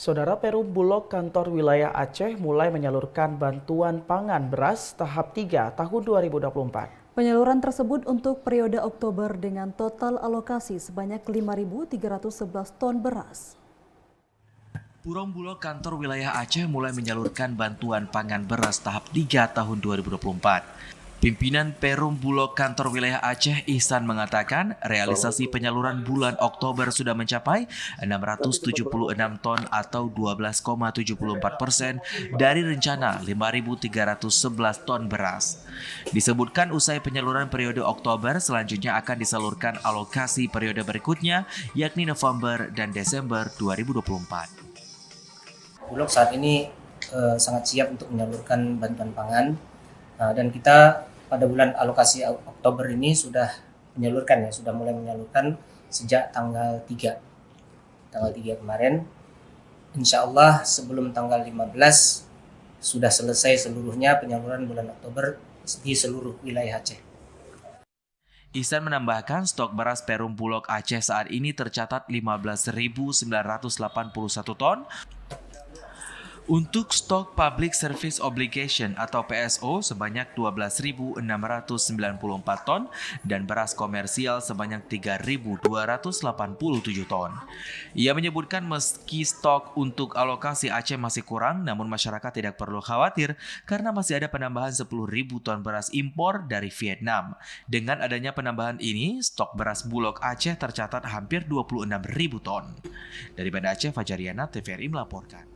Saudara Perum Bulog kantor wilayah Aceh mulai menyalurkan bantuan pangan beras tahap 3 tahun 2024. Penyaluran tersebut untuk periode Oktober dengan total alokasi sebanyak 5.311 ton beras. Perum Bulog kantor wilayah Aceh mulai menyalurkan bantuan pangan beras tahap 3 tahun 2024. Pimpinan Perum Bulog kantor wilayah Aceh, Ihsan, mengatakan realisasi penyaluran bulan Oktober sudah mencapai 676 ton atau 12,74% dari rencana 5.311 ton beras. Disebutkan usai penyaluran periode Oktober, selanjutnya akan disalurkan alokasi periode berikutnya, yakni November dan Desember 2024. Bulog saat ini sangat siap untuk menyalurkan bantuan pangan dan kita pada bulan alokasi Oktober ini sudah mulai menyalurkan sejak tanggal 3 kemarin. Insya Allah sebelum tanggal 15 sudah selesai seluruhnya penyaluran bulan Oktober di seluruh wilayah Aceh. Ihsan menambahkan stok beras Perum Bulog Aceh saat ini tercatat 15.981 ton. Untuk stok Public Service Obligation atau PSO sebanyak 12.694 ton dan beras komersial sebanyak 3.287 ton. Ia menyebutkan meski stok untuk alokasi Aceh masih kurang, namun masyarakat tidak perlu khawatir karena masih ada penambahan 10.000 ton beras impor dari Vietnam. Dengan adanya penambahan ini, stok beras Bulog Aceh tercatat hampir 26.000 ton. Dari Banda Aceh, Fajariana, TVRI melaporkan.